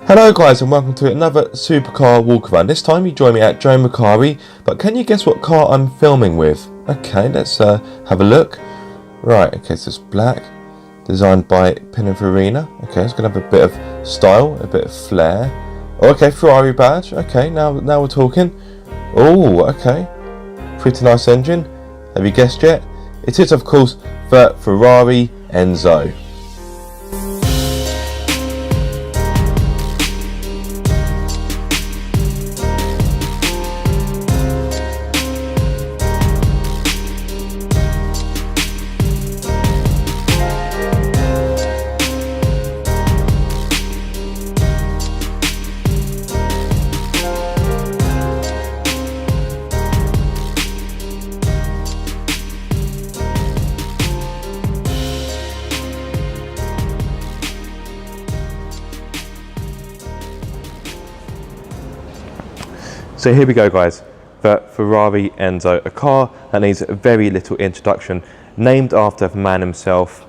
Hello guys and welcome to another Supercar Walkaround. This time you join me at Joe Macari, but can you guess what car I'm filming with? Okay, let's have a look. Right, okay, so it's black, designed by Pininfarina. Okay, it's going to have a bit of style, a bit of flair. Oh, okay, Ferrari badge. Okay, now we're talking. Oh, okay, pretty nice engine. Have you guessed yet? It is of course the Ferrari Enzo. So here we go guys, the Ferrari Enzo, a car that needs very little introduction, named after the man himself,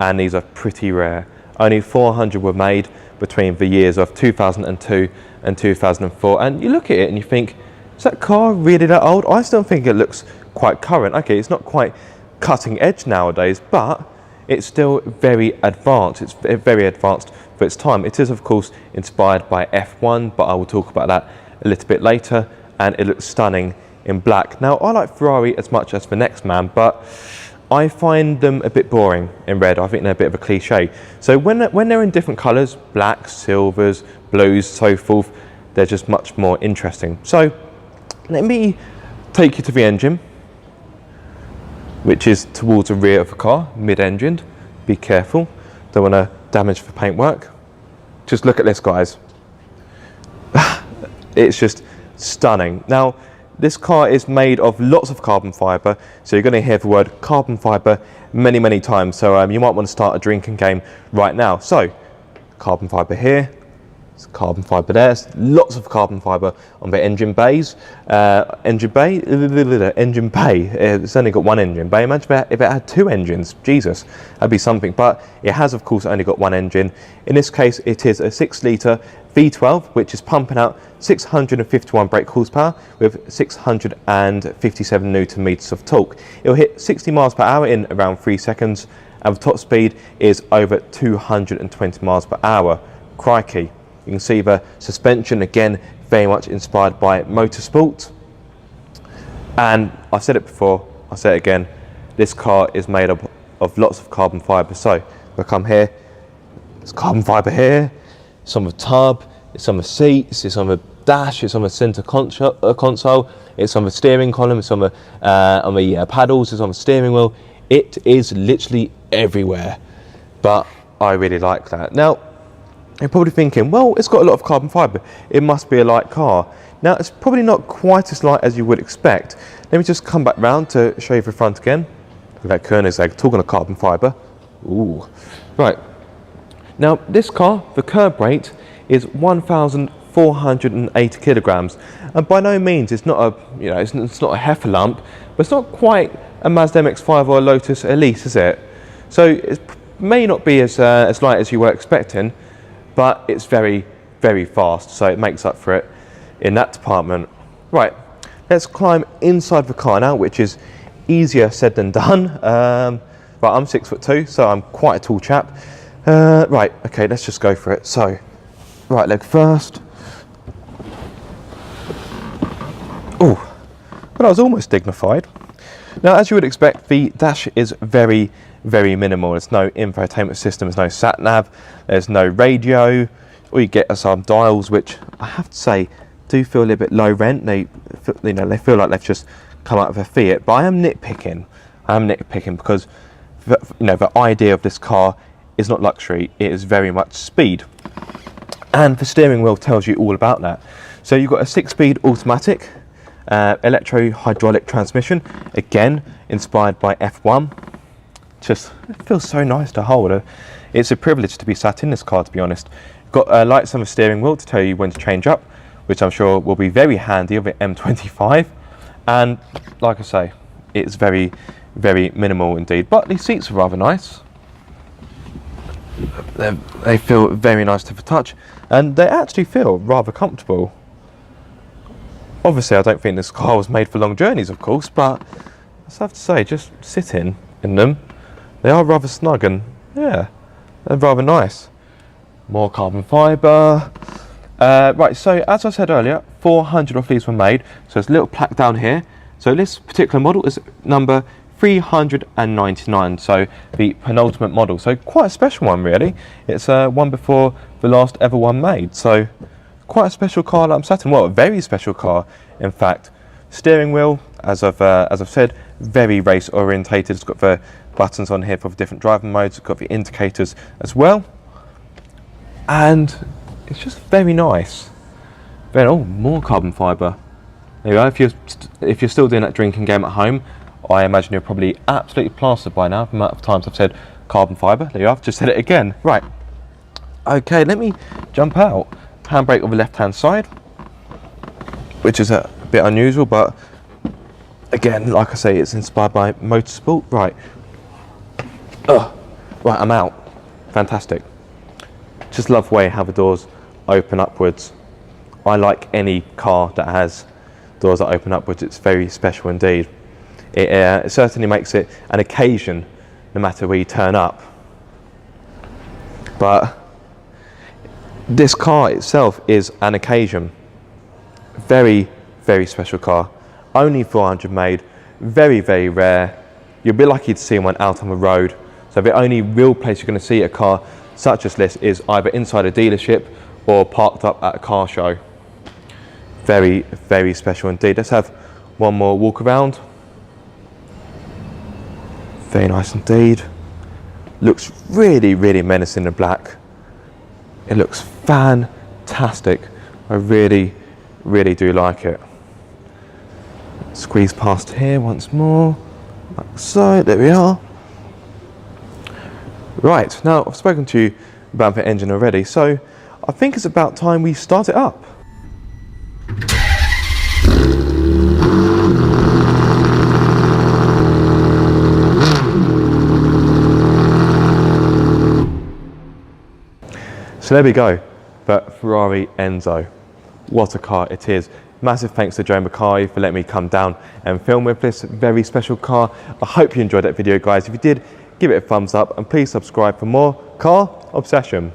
and these are pretty rare. Only 400 were made between the years of 2002 and 2004, and you look at it and you think, is that car really that old? I still think it looks quite current. Okay, it's not quite cutting edge nowadays, but it's still very advanced. It's very advanced for its time. It is of course inspired by F1, but I will talk about that a little bit later, and it looks stunning in black. Now I like Ferrari as much as the next man, but I find them a bit boring in red. I think they're a bit of a cliche. So when they're in different colours, black, silvers, blues, so forth, they're just much more interesting. So let me take you to the engine, which is towards the rear of the car, mid-engined. Be careful, don't want to damage the paintwork. Just look at this guys. It's just stunning. Now, this car is made of lots of carbon fibre, so you're going to hear the word carbon fibre many times. So you might want to start a drinking game right now. So, carbon fibre here, there's carbon fibre there, there's lots of carbon fibre on the engine bays. Engine bay, it's only got one engine bay. Imagine if it had two engines, Jesus, that'd be something. But it has of course only got one engine. In this case it is a 6-litre V12, which is pumping out 651 brake horsepower with 657 newton meters of torque. It'll hit 60 miles per hour in around 3 seconds, and the top speed is over 220 miles per hour. Crikey. You can see the suspension, again, very much inspired by motorsport. And I said it before, I'll say it again, this car is made up of lots of carbon fibre. So, if I come here, there's carbon fibre here, it's on the tub, it's on the seats, it's on the dash, it's on the centre console, it's on the steering column, it's on the paddles, it's on the steering wheel. It is literally everywhere, but I really like that. Now, you're probably thinking, well, it's got a lot of carbon fibre, it must be a light car. Now, it's probably not quite as light as you would expect. Let me just come back round to show you the front again. Look at that Koenigsegg, talking of carbon fibre. Ooh. Right. Now, this car, the curb weight is 1,480 kilograms, and by no means it's not a, it's not a heifer lump, but it's not quite a Mazda MX-5 or a Lotus Elise, is it? So it may not be as light as you were expecting, but it's very fast, so it makes up for it in that department. Right, let's climb inside the car now, which is easier said than done. But I'm 6'2", so I'm quite a tall chap. Right, okay, let's just go for it. So, right leg first. Oh, but I was almost dignified. Now, as you would expect, the dash is very minimal. There's no infotainment system, there's no sat nav, there's no radio. All you get are some dials, which I have to say do feel a little bit low rent. They feel like they've just come out of a Fiat. But I am nitpicking because the idea of this car is not luxury, it is very much speed. And the steering wheel tells you all about that. So you've got a 6-speed automatic, electro-hydraulic transmission, again inspired by F1. Just, it feels so nice to hold. It's a privilege to be sat in this car, to be honest. Got lights on the steering wheel to tell you when to change up, which I'm sure will be very handy of the M25. And like I say, it's very minimal indeed. But these seats are rather nice. They feel very nice to the touch, and they actually feel rather comfortable. Obviously, I don't think this car was made for long journeys, of course, but I have to say, just sitting in them, they are rather snug and, yeah, they're rather nice. More carbon fibre. Right, so as I said earlier, 400 of these were made. So there's a little plaque down here. So this particular model is number 399, so the penultimate model. So quite a special one, really. It's one before the last ever one made. So quite a special car that I'm sat in. Well, a very special car, in fact. Steering wheel, as I've said, very race orientated. It's got the buttons on here for the different driving modes. It's got the indicators as well, and it's just very nice. Then, oh, more carbon fibre. There you go. If you're still doing that drinking game at home, I imagine you're probably absolutely plastered by now. The amount of times I've said carbon fibre. There you are. I've just said it again. Right. Okay. Let me jump out. Handbrake on the left-hand side, which is a bit unusual, but again, like I say, it's inspired by motorsport. Right. Right. I'm out. Fantastic. Just love the way how the doors open upwards. I like any car that has doors that open upwards. It's very special indeed. It certainly makes it an occasion no matter where you turn up. But this car itself is an occasion. Very, very special car. Only 400 made. Very, very rare. You'll be lucky to see one out on the road. So the only real place you're going to see a car such as this is either inside a dealership or parked up at a car show. Very, very special indeed. Let's have one more walk around. Very nice indeed. Looks really, really menacing in black. It looks fantastic. I really, really do like it. Squeeze past here once more, like so. There we are. Right, now I've spoken to you about the engine already, so I think it's about time we start it up. So there we go, but Ferrari Enzo. What a car it is. Massive thanks to Joe Macari for letting me come down and film with this very special car. I hope you enjoyed that video, guys. If you did, give it a thumbs up and please subscribe for more car obsession.